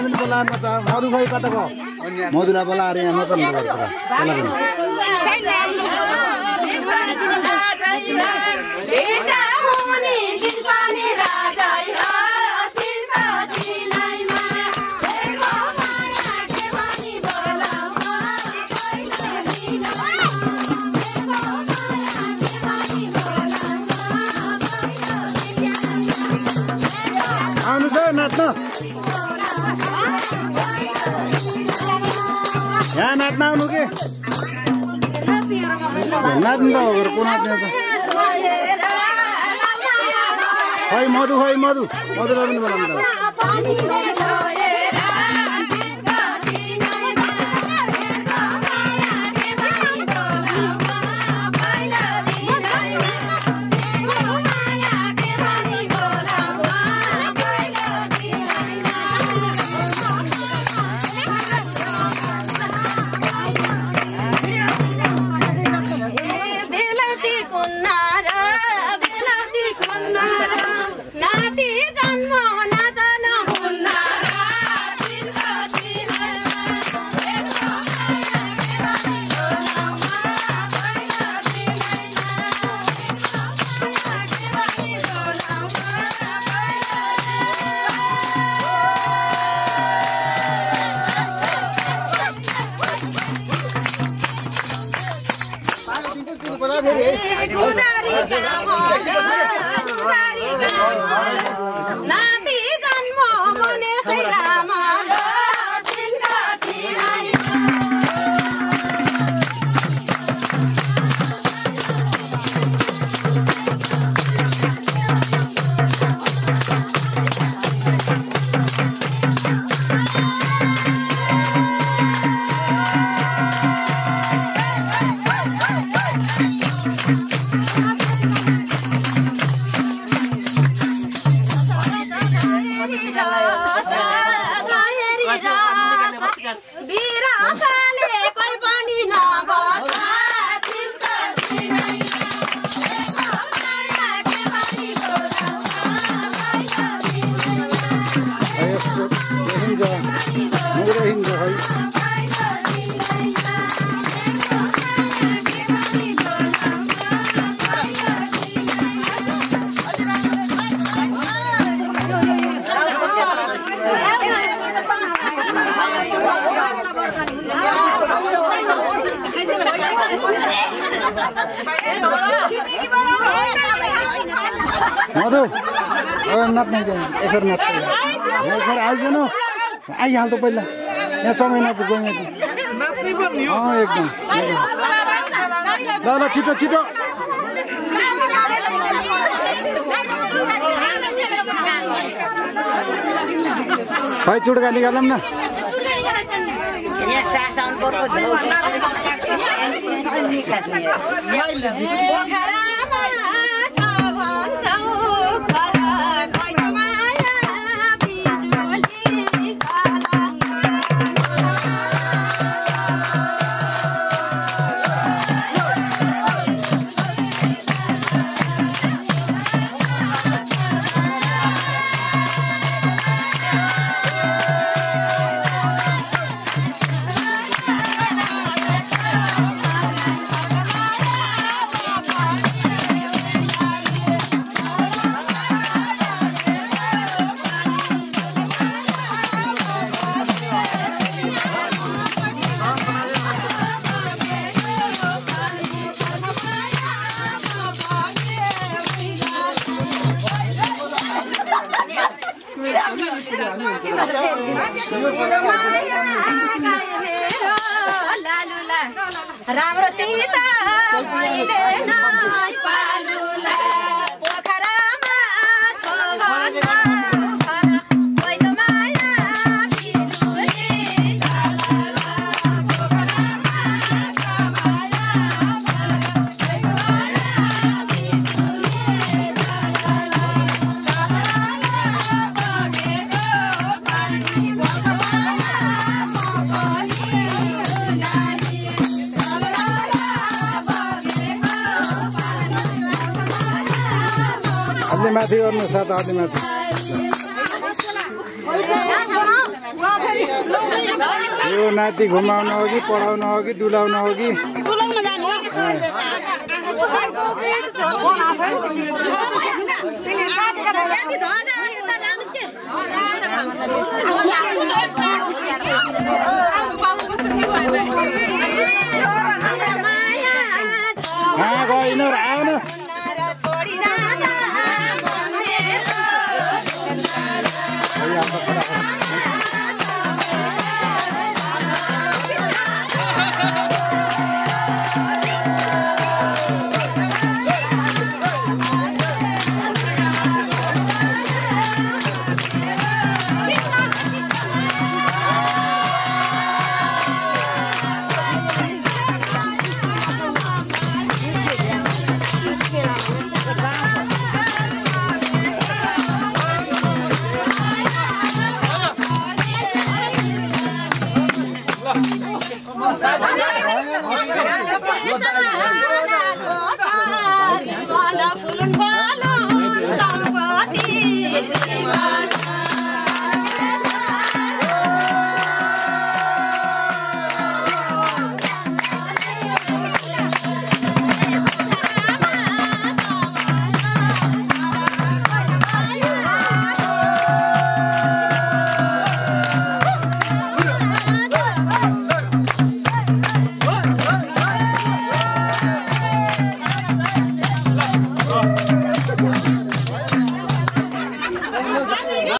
पनि बोलाउनु पर्छ मधु खै कता गयो मधुलाई बोलाएर यहाँ नचल्नु पर्छ आउनु छ नाच्न यहाँ नाच्न आउनु के नाच्नु त हो को नाच्ने त खै मधुलाई पनि बोलाउनु त मधु नाच्ने एकर नाच्छ एकर आइजनु आइहाल्छ पहिला यहाँ समय नाच्छ गयो एकदम ल ल छिटो छिटो खै चुड्का निकालौँ न राम्रो सीता पहिले नाइ पालुला पोखरामा छोभना खरा कोइ त माया बिजुली जाला पोखरामा छमाया कोइ त माया बिजुली जाला साला बगेको पानी पोखरामा अलि माथि गर्नु साथ अलि माथि यो नाति घुमाउन हो कि पढाउन हो कि डुलाउन हो कि गइन आउन